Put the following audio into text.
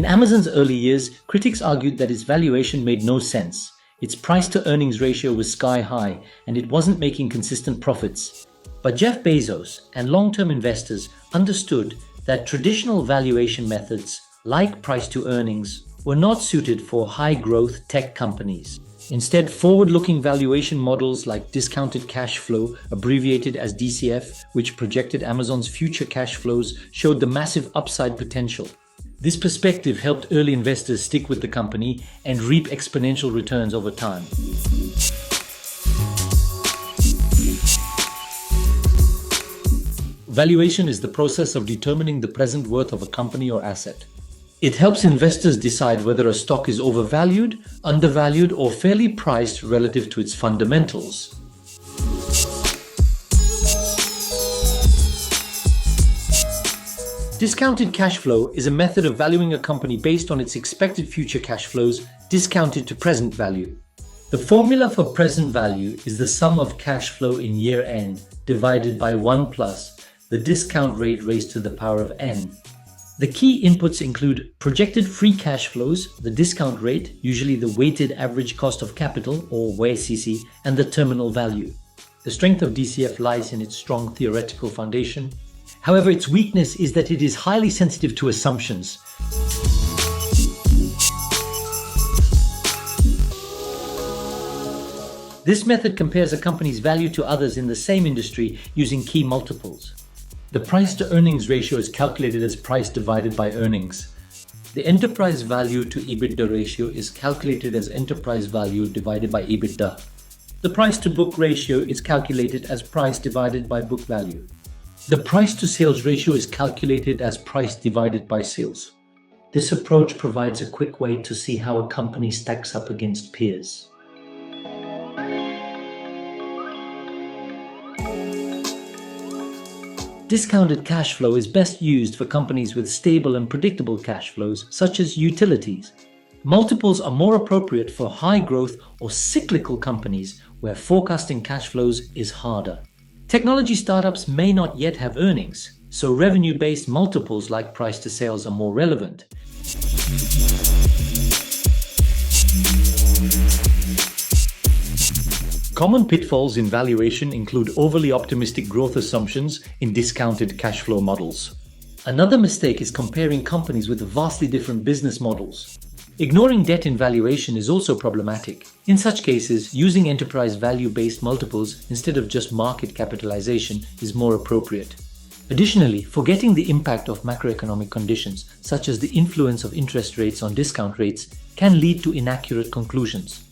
In Amazon's early years, critics argued that its valuation made no sense. Its price-to-earnings ratio was sky-high, and it wasn't making consistent profits. But Jeff Bezos and long-term investors understood that traditional valuation methods, like price-to-earnings, were not suited for high-growth tech companies. Instead, forward-looking valuation models like discounted cash flow, abbreviated as DCF, which projected Amazon's future cash flows, showed the massive upside potential. This perspective helped early investors stick with the company and reap exponential returns over time. Valuation is the process of determining the present worth of a company or asset. It helps investors decide whether a stock is overvalued, undervalued, or fairly priced relative to its fundamentals. Discounted cash flow is a method of valuing a company based on its expected future cash flows discounted to present value. The formula for present value is the sum of cash flow in year end divided by 1 plus the discount rate raised to the power of n. The key inputs include projected free cash flows, the discount rate, usually the weighted average cost of capital or WACC, and the terminal value. The strength of DCF lies in its strong theoretical foundation. However, its weakness is that it is highly sensitive to assumptions. This method compares a company's value to others in the same industry using key multiples. The price-to-earnings ratio is calculated as price divided by earnings. The enterprise value to EBITDA ratio is calculated as enterprise value divided by EBITDA. The price-to-book ratio is calculated as price divided by book value. The price-to-sales ratio is calculated as price divided by sales. This approach provides a quick way to see how a company stacks up against peers. Discounted cash flow is best used for companies with stable and predictable cash flows, such as utilities. Multiples are more appropriate for high-growth or cyclical companies where forecasting cash flows is harder. Technology startups may not yet have earnings, so revenue-based multiples like price to sales are more relevant. Common pitfalls in valuation include overly optimistic growth assumptions in discounted cash flow models. Another mistake is comparing companies with vastly different business models. Ignoring debt in valuation is also problematic. In such cases, using enterprise value-based multiples instead of just market capitalization is more appropriate. Additionally, forgetting the impact of macroeconomic conditions, such as the influence of interest rates on discount rates, can lead to inaccurate conclusions.